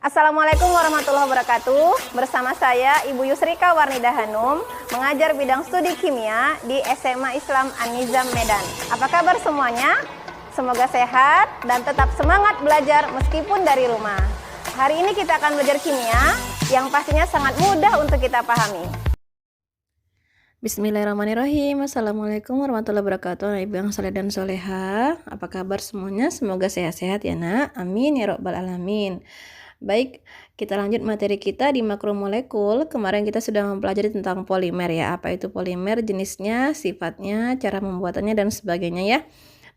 Assalamualaikum warahmatullahi wabarakatuh. Bersama saya Ibu Yusrika Warnida Hanum, mengajar bidang studi kimia di SMA Islam An-Nizam Medan. Apa kabar semuanya? Semoga sehat dan tetap semangat belajar meskipun dari rumah. Hari ini kita akan belajar kimia yang pastinya sangat mudah untuk kita pahami. Bismillahirrahmanirrahim. Assalamualaikum warahmatullahi wabarakatuh. Ibu yang soleh dan soleha, apa kabar semuanya? Semoga sehat-sehat ya nak. Amin ya robbal alamin. Baik, kita lanjut materi kita di makromolekul. Kemarin kita sudah mempelajari tentang polimer ya. Apa itu polimer, jenisnya, sifatnya, cara pembuatannya dan sebagainya ya.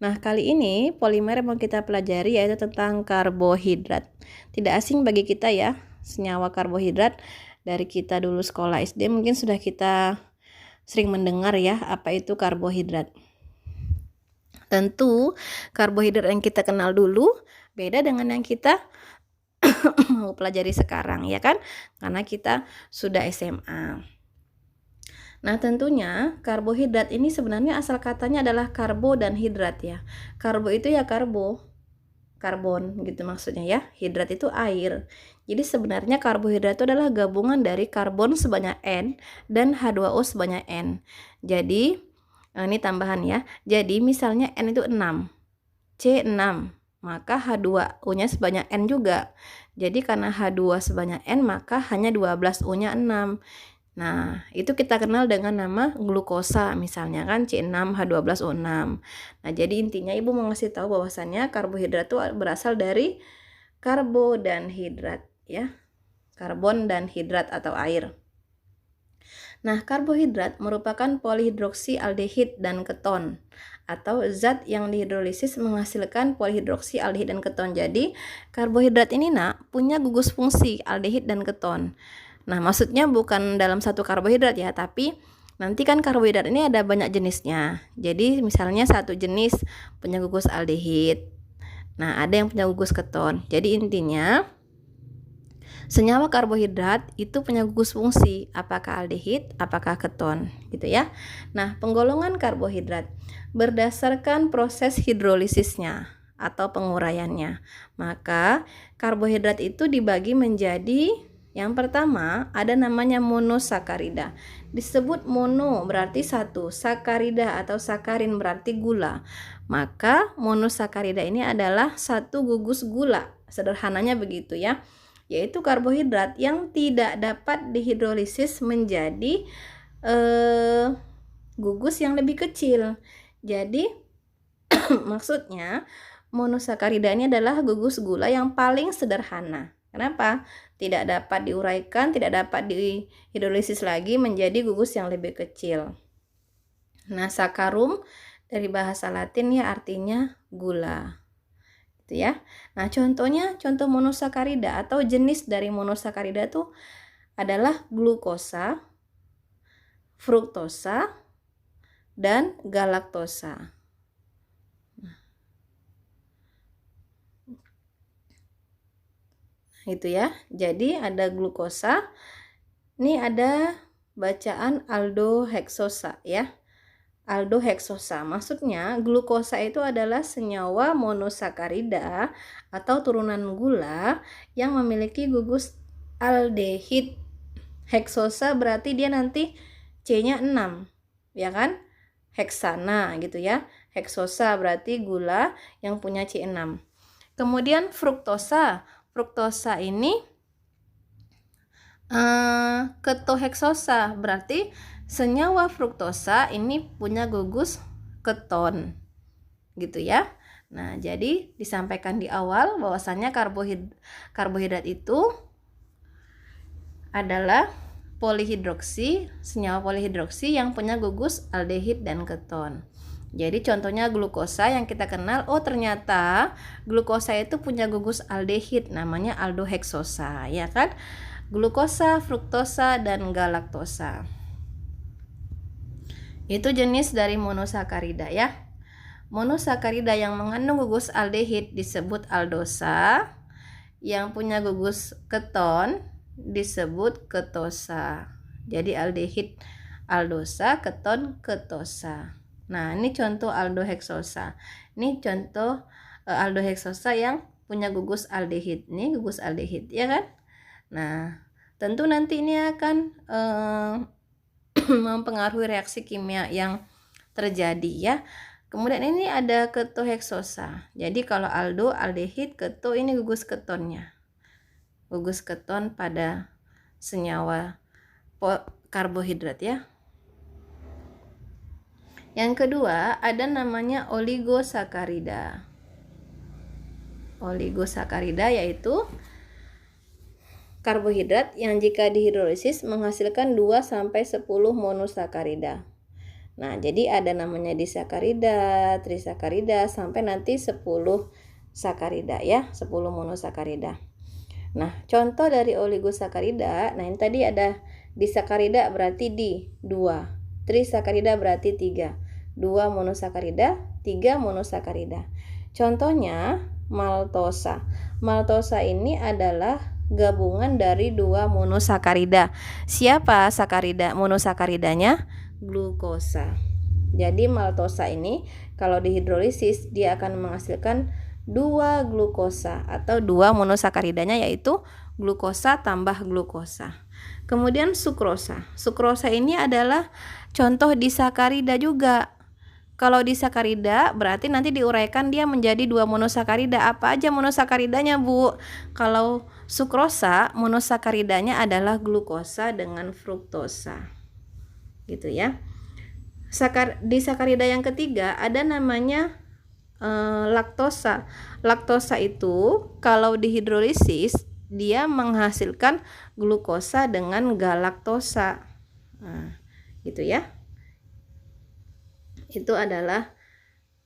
Nah, kali ini polimer yang mau kita pelajari yaitu tentang karbohidrat. Tidak asing bagi kita ya, senyawa karbohidrat. Dari kita dulu sekolah SD mungkin sudah kita sering mendengar ya apa itu karbohidrat. Tentu karbohidrat yang kita kenal dulu beda dengan yang kita mau pelajari sekarang ya kan, karena kita sudah SMA. Nah, tentunya karbohidrat ini sebenarnya asal katanya adalah karbo dan hidrat ya. Karbo itu ya karbon gitu maksudnya ya. Hidrat itu air. Jadi sebenarnya karbohidrat itu adalah gabungan dari karbon sebanyak N dan H2O sebanyak N. Jadi ini tambahan ya. Jadi misalnya N itu 6, C 6, maka H2O-nya sebanyak N juga. Jadi karena H2 sebanyak N, maka hanya 12 O-nya 6. Nah, itu kita kenal dengan nama glukosa misalnya kan, C6H12O6. Nah, jadi intinya Ibu mau ngasih tahu bahwasannya karbohidrat itu berasal dari karbo dan hidrat ya. Karbon dan hidrat atau air. Nah, karbohidrat merupakan polihidroksialdehid dan keton atau zat yang dihidrolisis menghasilkan polihidroksialdehid dan keton. Jadi, karbohidrat ini nak punya gugus fungsi aldehid dan keton. Nah, maksudnya bukan dalam satu karbohidrat ya, tapi nanti kan karbohidrat ini ada banyak jenisnya. Jadi, misalnya satu jenis punya gugus aldehid. Nah, ada yang punya gugus keton. Jadi, intinya senyawa karbohidrat itu punya gugus fungsi, apakah aldehid, apakah keton, gitu ya. Nah, penggolongan karbohidrat berdasarkan proses hidrolisisnya atau penguraiannya. Maka, karbohidrat itu dibagi menjadi yang pertama ada namanya monosakarida. Disebut mono berarti satu, sakarida atau sakarin berarti gula. Maka monosakarida ini adalah satu gugus gula. Sederhananya begitu ya. Yaitu karbohidrat yang tidak dapat dihidrolisis menjadi gugus yang lebih kecil. Jadi maksudnya monosakarida ini adalah gugus gula yang paling sederhana. Kenapa? Tidak dapat diuraikan, tidak dapat dihidrolisis lagi menjadi gugus yang lebih kecil. Nah, sakarum dari bahasa Latin ya artinya gula. Ya. Nah, contohnya contoh monosakarida atau jenis dari monosakarida itu adalah glukosa, fruktosa, dan galaktosa. Nah, itu ya. Jadi ada glukosa. Ini ada bacaan aldoheksosa ya. Aldoheksosa, maksudnya glukosa itu adalah senyawa monosakarida atau turunan gula yang memiliki gugus aldehid. Heksosa berarti dia nanti C-nya 6, ya kan? Heksana gitu ya. Heksosa berarti gula yang punya C6. Kemudian fruktosa. Fruktosa ini ketoheksosa berarti senyawa fruktosa ini punya gugus keton gitu ya. Nah, jadi disampaikan di awal bahwasannya karbohidrat itu adalah polihidroksi, senyawa polihidroksi yang punya gugus aldehid dan keton. Jadi contohnya glukosa yang kita kenal, oh ternyata glukosa itu punya gugus aldehid namanya aldoheksosa, ya kan? Glukosa, fruktosa, dan galaktosa. Itu jenis dari monosakarida ya. Monosakarida yang mengandung gugus aldehid disebut aldosa, yang punya gugus keton disebut ketosa. Jadi aldehid aldosa, keton ketosa. Nah, ini contoh aldoheksosa. Ini contoh aldoheksosa yang punya gugus aldehid. Ini gugus aldehid, ya kan? Nah, tentu nanti ini akan mempengaruhi reaksi kimia yang terjadi ya. Kemudian ini ada ketoheksosa. Jadi kalau aldo, aldehid, keto ini gugus ketonnya. Gugus keton pada senyawa karbohidrat ya. Yang kedua ada namanya oligosakarida. Oligosakarida yaitu karbohidrat yang jika dihidrolisis menghasilkan 2 sampai 10 monosakarida. Nah, jadi ada namanya disakarida, trisakarida sampai nanti 10 sakarida ya, 10 monosakarida. Nah, contoh dari oligosakarida, nah ini tadi ada disakarida berarti di 2. Trisakarida berarti 3. 2 monosakarida, 3 monosakarida. Contohnya maltosa. Maltosa ini adalah gabungan dari 2 monosakarida. Siapa sakarida monosakaridanya? Glukosa. Jadi maltosa ini kalau dihidrolisis dia akan menghasilkan 2 glukosa atau 2 monosakaridanya yaitu glukosa tambah glukosa. Kemudian sukrosa. Sukrosa ini adalah contoh disakarida juga. Kalau disakarida berarti nanti diuraikan dia menjadi 2 monosakarida. Apa aja monosakaridanya, Bu? Kalau sukrosa, monosakaridanya adalah glukosa dengan fruktosa. Gitu ya. Disakarida yang ketiga ada namanya laktosa. Laktosa itu kalau dihidrolisis dia menghasilkan glukosa dengan galaktosa. Nah, gitu ya. Itu adalah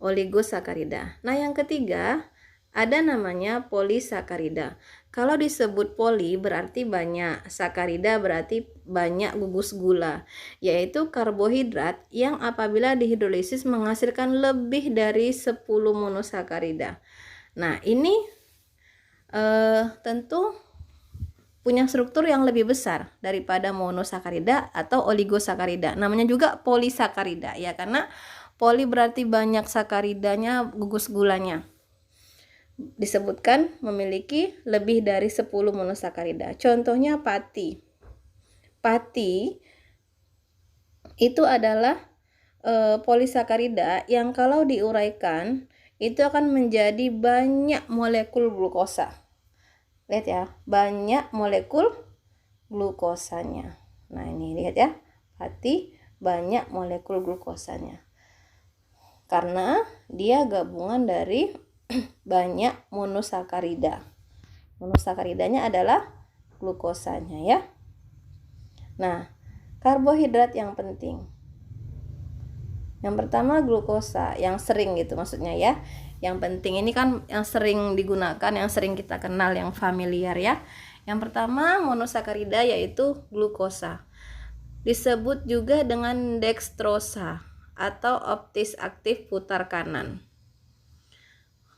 oligosakarida. Nah, yang ketiga ada namanya polisakarida. Kalau disebut poli berarti banyak, sakarida berarti banyak gugus gula, yaitu karbohidrat yang apabila dihidrolisis menghasilkan lebih dari 10 monosakarida. Nah, ini tentu punya struktur yang lebih besar daripada monosakarida atau oligosakarida. Namanya juga polisakarida ya, karena poli berarti banyak sakaridanya, gugus gulanya. Disebutkan memiliki lebih dari 10 monosakarida. Contohnya pati. Pati itu adalah polisakarida yang kalau diuraikan itu akan menjadi banyak molekul glukosa. Lihat ya, banyak molekul glukosanya. Nah, ini lihat ya, pati banyak molekul glukosanya. Karena dia gabungan dari banyak monosakarida. Monosakaridanya adalah glukosanya ya. Nah, karbohidrat yang penting. Yang pertama glukosa, yang sering gitu maksudnya ya. Yang penting ini kan yang sering digunakan, yang sering kita kenal, yang familiar ya. Yang pertama monosakarida yaitu glukosa. Disebut juga dengan dextrosa atau optis aktif putar kanan.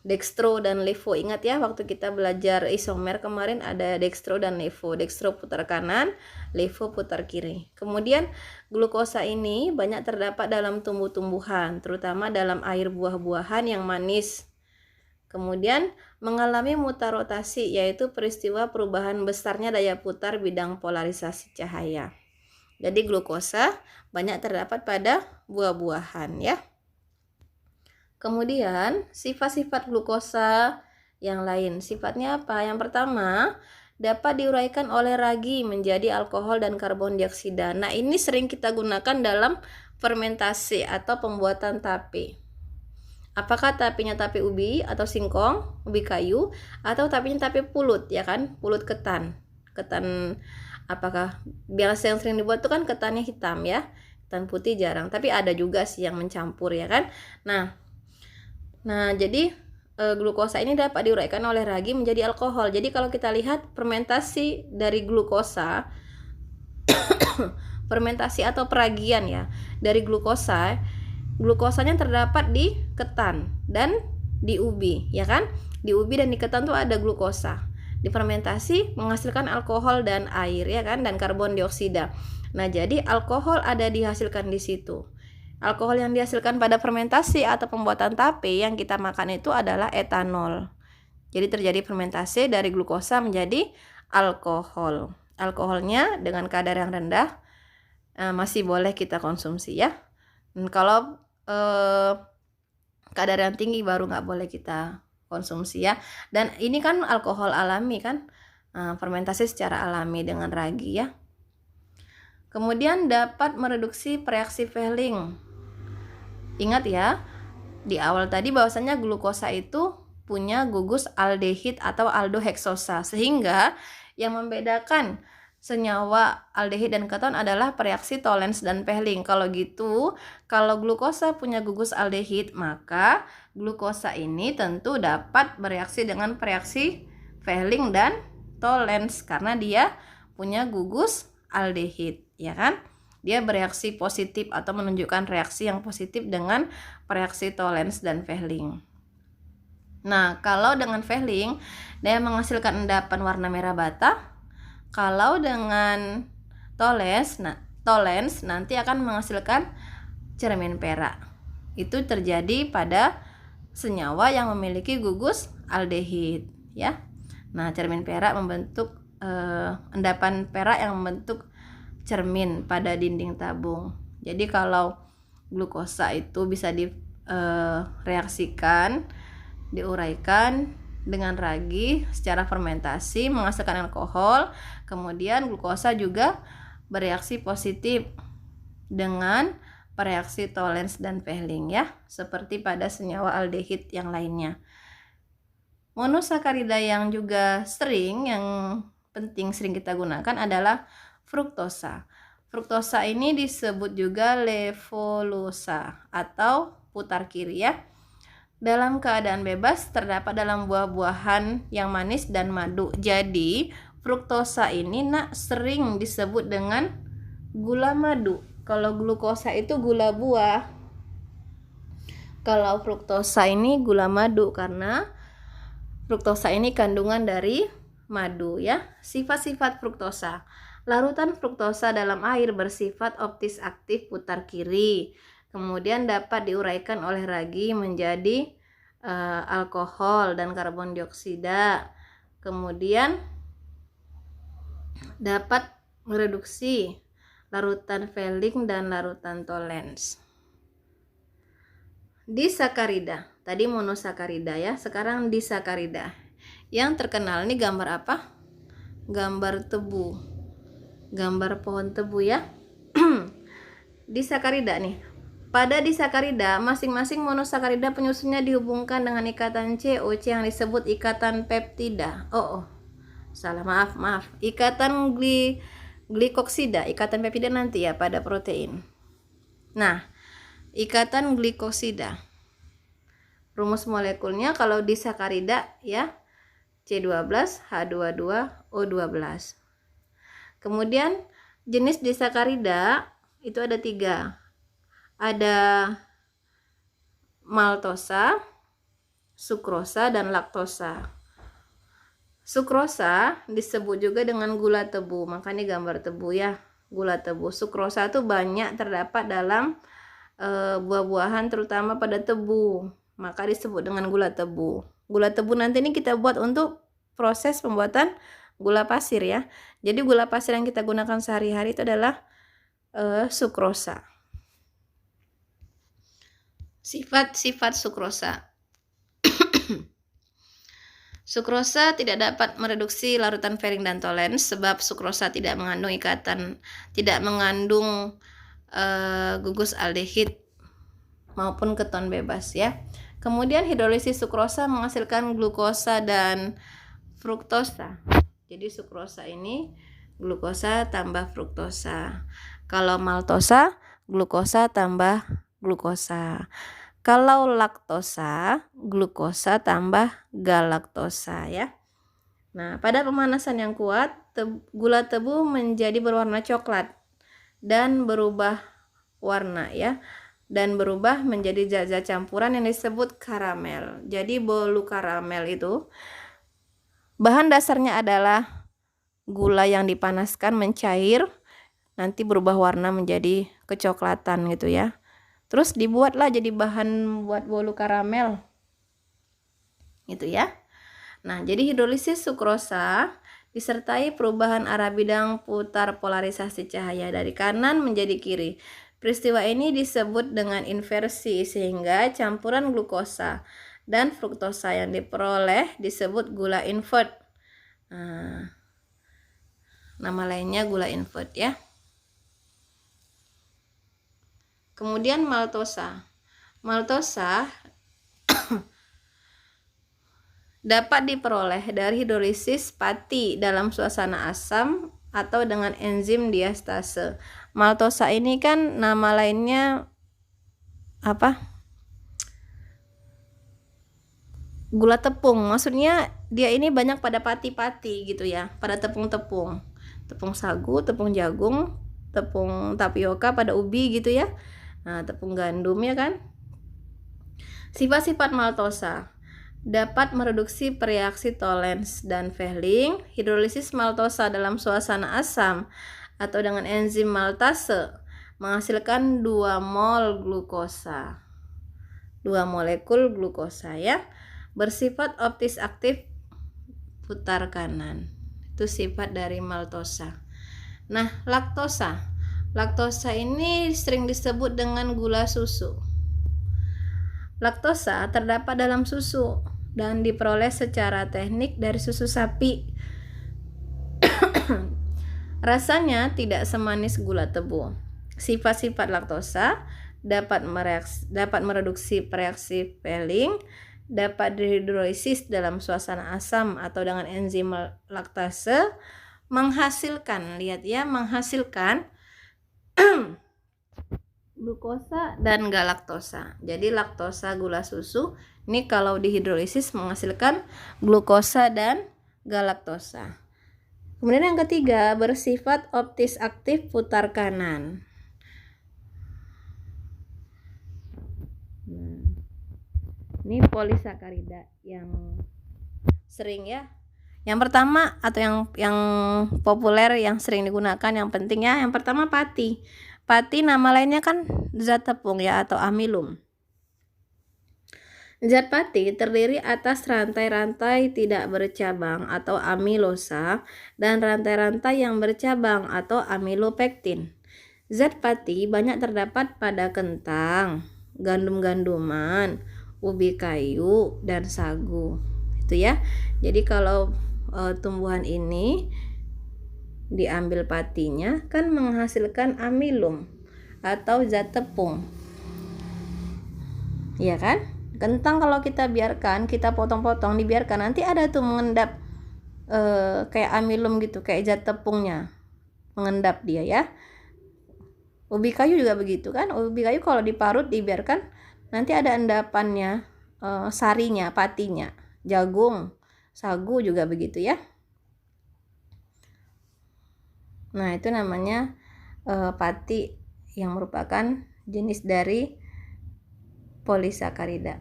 Dextro dan levo, ingat ya waktu kita belajar isomer kemarin ada dextro dan levo. Dextro putar kanan, levo putar kiri. Kemudian glukosa ini banyak terdapat dalam tumbuh-tumbuhan, terutama dalam air buah-buahan yang manis. Kemudian mengalami mutarotasi, yaitu peristiwa perubahan besarnya daya putar bidang polarisasi cahaya. Jadi glukosa banyak terdapat pada buah-buahan ya. Kemudian sifat-sifat glukosa yang lain. Sifatnya apa? Yang pertama, dapat diuraikan oleh ragi menjadi alkohol dan karbon dioksida. Nah, ini sering kita gunakan dalam fermentasi atau pembuatan tape. Apakah tapenya tape ubi atau singkong, ubi kayu, atau tapenya tape pulut ya kan? Pulut ketan. Ketan apakah biasa yang sering dibuat itu kan ketannya hitam ya. Ketan putih jarang, tapi ada juga sih yang mencampur ya kan. Nah, jadi glukosa ini dapat diuraikan oleh ragi menjadi alkohol. Jadi kalau kita lihat fermentasi dari glukosa, fermentasi atau peragian ya dari glukosa, glukosanya terdapat di ketan dan di ubi, ya kan? Di ubi dan di ketan tuh ada glukosa. Difermentasi menghasilkan alkohol dan air, ya kan? Dan karbon dioksida. Nah, jadi alkohol ada dihasilkan di situ. Alkohol yang dihasilkan pada fermentasi atau pembuatan tape yang kita makan itu adalah etanol. Jadi terjadi fermentasi dari glukosa menjadi alkohol. Alkoholnya dengan kadar yang rendah masih boleh kita konsumsi ya. Dan kalau kadar yang tinggi baru nggak boleh kita konsumsi ya. Dan ini kan alkohol alami kan, fermentasi secara alami dengan ragi ya. Kemudian dapat mereduksi reaksi Fehling. Ingat ya, di awal tadi bahwasanya glukosa itu punya gugus aldehid atau aldoheksosa, sehingga yang membedakan senyawa aldehid dan keton adalah reaksi Tollens dan Fehling. Kalau gitu, kalau glukosa punya gugus aldehid, maka glukosa ini tentu dapat bereaksi dengan reaksi Fehling dan Tollens karena dia punya gugus aldehid, ya kan? Dia bereaksi positif atau menunjukkan reaksi yang positif dengan reaksi Tollens dan Fehling. Nah, kalau dengan Fehling, dia menghasilkan endapan warna merah bata. Kalau dengan Tollens nanti akan menghasilkan cermin perak. Itu terjadi pada senyawa yang memiliki gugus aldehid, ya. Nah, cermin perak membentuk endapan perak yang membentuk cermin pada dinding tabung. Jadi kalau glukosa itu bisa direaksikan, diuraikan dengan ragi secara fermentasi menghasilkan alkohol. Kemudian glukosa juga bereaksi positif dengan reaksi Tollens dan Fehling ya, seperti pada senyawa aldehid yang lainnya. Monosakarida yang juga penting sering kita gunakan adalah fruktosa. Fruktosa ini disebut juga levulusa atau putar kiri ya. Dalam keadaan bebas terdapat dalam buah-buahan yang manis dan madu. Jadi fruktosa ini sering disebut dengan gula madu. Kalau glukosa itu gula buah, kalau fruktosa ini gula madu karena fruktosa ini kandungan dari madu ya. Sifat-sifat fruktosa. Larutan fruktosa dalam air bersifat optis aktif putar kiri. Kemudian dapat diuraikan oleh ragi menjadi alkohol dan karbon dioksida. Kemudian dapat mereduksi larutan Fehling dan larutan Tollens. Disakarida, tadi monosakarida ya, sekarang disakarida. Yang terkenal ini gambar apa? Gambar tebu. Gambar pohon tebu ya. Disakarida nih. Pada disakarida, masing-masing monosakarida penyusunnya dihubungkan dengan ikatan COC yang disebut ikatan peptida. Salah, maaf. Ikatan glikoksida, ikatan peptida nanti ya pada protein. Nah, ikatan glikoksida. Rumus molekulnya kalau disakarida ya, C12H22O12. Kemudian jenis disakarida itu ada 3. Ada maltosa, sukrosa, dan laktosa. Sukrosa disebut juga dengan gula tebu, makanya gambar tebu ya, gula tebu. Sukrosa itu banyak terdapat dalam buah-buahan terutama pada tebu, maka disebut dengan gula tebu. Gula tebu nanti ini kita buat untuk proses pembuatan gula pasir ya. Jadi gula pasir yang kita gunakan sehari-hari itu adalah sukrosa. Sifat-sifat sukrosa. Sukrosa tidak dapat mereduksi larutan Fehling dan Tollens sebab sukrosa tidak mengandung gugus aldehid maupun keton bebas ya. Kemudian hidrolisis sukrosa menghasilkan glukosa dan fruktosa. Jadi sukrosa ini glukosa tambah fruktosa. Kalau maltosa, glukosa tambah glukosa. Kalau laktosa, glukosa tambah galaktosa ya. Nah, pada pemanasan yang kuat, gula tebu menjadi berwarna coklat dan berubah warna ya. Dan berubah menjadi zat-zat campuran yang disebut karamel. Jadi bolu karamel itu bahan dasarnya adalah gula yang dipanaskan mencair, nanti berubah warna menjadi kecoklatan gitu ya. Terus dibuatlah jadi bahan buat bolu karamel. Gitu ya. Nah, jadi hidrolisis sukrosa disertai perubahan arah bidang putar polarisasi cahaya dari kanan menjadi kiri. Peristiwa ini disebut dengan inversi, sehingga campuran glukosa dan fruktosa yang diperoleh disebut gula invert. Nah, nama lainnya gula invert ya. Kemudian maltosa. Maltosa dapat diperoleh dari hidrolisis pati dalam suasana asam atau dengan enzim diastase. Maltosa ini kan nama lainnya apa? Gula tepung. Maksudnya dia ini banyak pada pati-pati gitu ya, pada tepung-tepung. Tepung sagu, tepung jagung, tepung tapioka pada ubi gitu ya. Nah, tepung gandum ya kan. Sifat-sifat maltosa dapat mereduksi reaksi Tollens dan Fehling. Hidrolisis maltosa dalam suasana asam atau dengan enzim maltase menghasilkan 2 mol glukosa. 2 molekul glukosa ya. Bersifat optis aktif putar kanan. Itu sifat dari maltosa. Nah, laktosa. Laktosa ini sering disebut dengan gula susu. Laktosa terdapat dalam susu dan diperoleh secara teknik dari susu sapi. Rasanya tidak semanis gula tebu. Sifat-sifat laktosa dapat mereduksi reaksi Fehling, dapat dihidrolisis dalam suasana asam atau dengan enzim laktase, menghasilkan, lihat ya, menghasilkan glukosa dan galaktosa. Jadi laktosa gula susu ini kalau dihidrolisis menghasilkan glukosa dan galaktosa. Kemudian yang ketiga, bersifat optis aktif putar kanan. Ini polisakarida yang sering ya. Yang pertama atau yang populer, yang sering digunakan, yang penting ya. Yang pertama pati. Pati nama lainnya kan zat tepung ya, atau amilum. Zat pati terdiri atas rantai-rantai tidak bercabang atau amilosa dan rantai-rantai yang bercabang atau amilopektin. Zat pati banyak terdapat pada kentang, gandum-ganduman, ubi kayu, dan sagu. Itu ya. Jadi kalau tumbuhan ini diambil patinya kan menghasilkan amilum atau zat tepung. Iya kan? Kentang kalau kita biarkan, kita potong-potong, dibiarkan, nanti ada tuh mengendap kayak amilum gitu, kayak zat tepungnya mengendap dia ya. Ubi kayu juga begitu kan? Ubi kayu kalau diparut, dibiarkan, nanti ada endapannya, sarinya, patinya. Jagung, sagu juga begitu ya. Nah, itu namanya pati yang merupakan jenis dari polisakarida.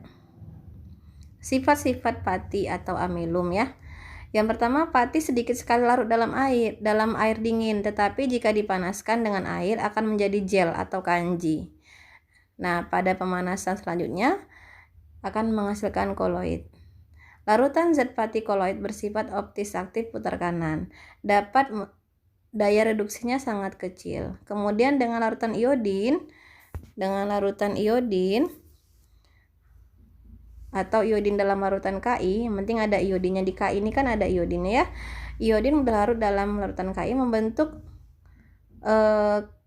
Sifat-sifat pati atau amilum ya. Yang pertama, pati sedikit sekali larut dalam air dingin, tetapi jika dipanaskan dengan air akan menjadi gel atau kanji. Nah, pada pemanasan selanjutnya akan menghasilkan koloid. Larutan zat pati koloid bersifat optis aktif putar kanan. Daya reduksinya sangat kecil. Kemudian dengan larutan iodin atau iodin dalam larutan Ki, yang penting ada iodinnya. Di Ki ini kan ada iodinnya ya. Iodin berlarut dalam larutan Ki membentuk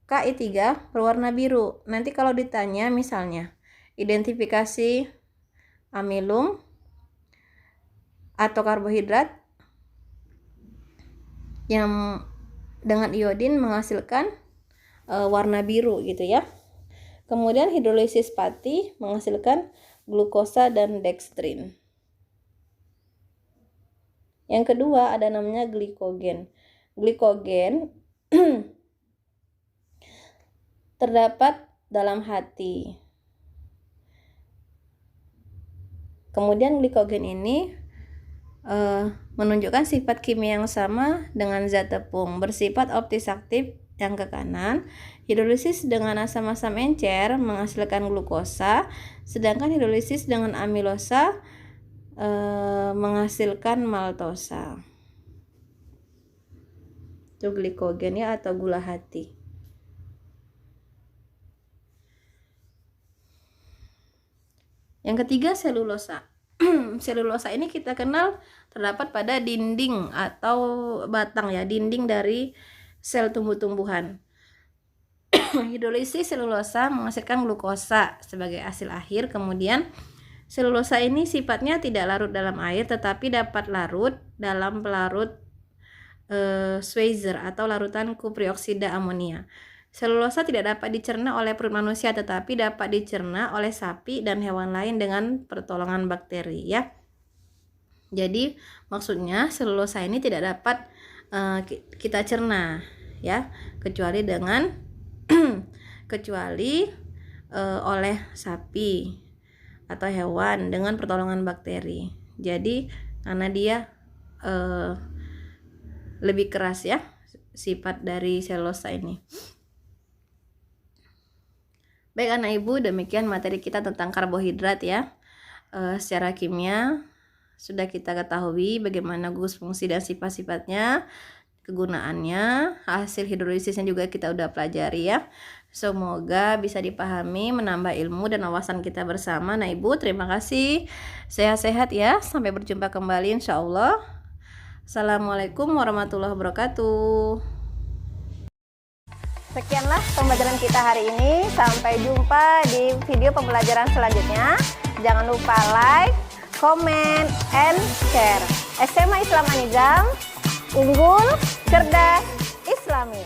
Ki3 berwarna biru. Nanti kalau ditanya misalnya identifikasi amilum atau karbohidrat yang dengan iodin menghasilkan warna biru gitu ya. Kemudian hidrolisis pati menghasilkan glukosa dan dextrin. Yang kedua ada namanya glikogen. Glikogen terdapat dalam hati. Kemudian glikogen ini menunjukkan sifat kimia yang sama dengan zat tepung, bersifat optis aktif yang ke kanan. Hidrolisis dengan asam-asam encer menghasilkan glukosa, sedangkan hidrolisis dengan amilosa menghasilkan maltosa. Itu glikogen ya, atau gula hati. Yang ketiga, selulosa. Selulosa ini kita kenal terdapat pada dinding atau batang ya, dinding dari sel tumbuh-tumbuhan. Hidrolisis selulosa menghasilkan glukosa sebagai hasil akhir. Kemudian selulosa ini sifatnya tidak larut dalam air, tetapi dapat larut dalam pelarut Schweitzer atau larutan kuprioksida amonia. Selulosa tidak dapat dicerna oleh perut manusia, tetapi dapat dicerna oleh sapi dan hewan lain dengan pertolongan bakteri ya. Jadi maksudnya selulosa ini tidak dapat kita cerna ya, kecuali dengan oleh sapi atau hewan dengan pertolongan bakteri. Jadi karena dia lebih keras ya sifat dari selulosa ini. Baik anak ibu, demikian materi kita tentang karbohidrat ya. Secara kimia sudah kita ketahui bagaimana gugus fungsi dan sifat-sifatnya, kegunaannya, hasil hidrolisisnya juga kita udah pelajari ya. Semoga bisa dipahami, menambah ilmu dan wawasan kita bersama. Nah ibu, terima kasih. Sehat-sehat ya. Sampai berjumpa kembali insya Allah. Assalamualaikum warahmatullahi wabarakatuh. Sekianlah pembelajaran kita hari ini. Sampai jumpa di video pembelajaran selanjutnya. Jangan lupa like, comment, and share. SMA Islam An-Nizam, unggul, cerdas, Islami.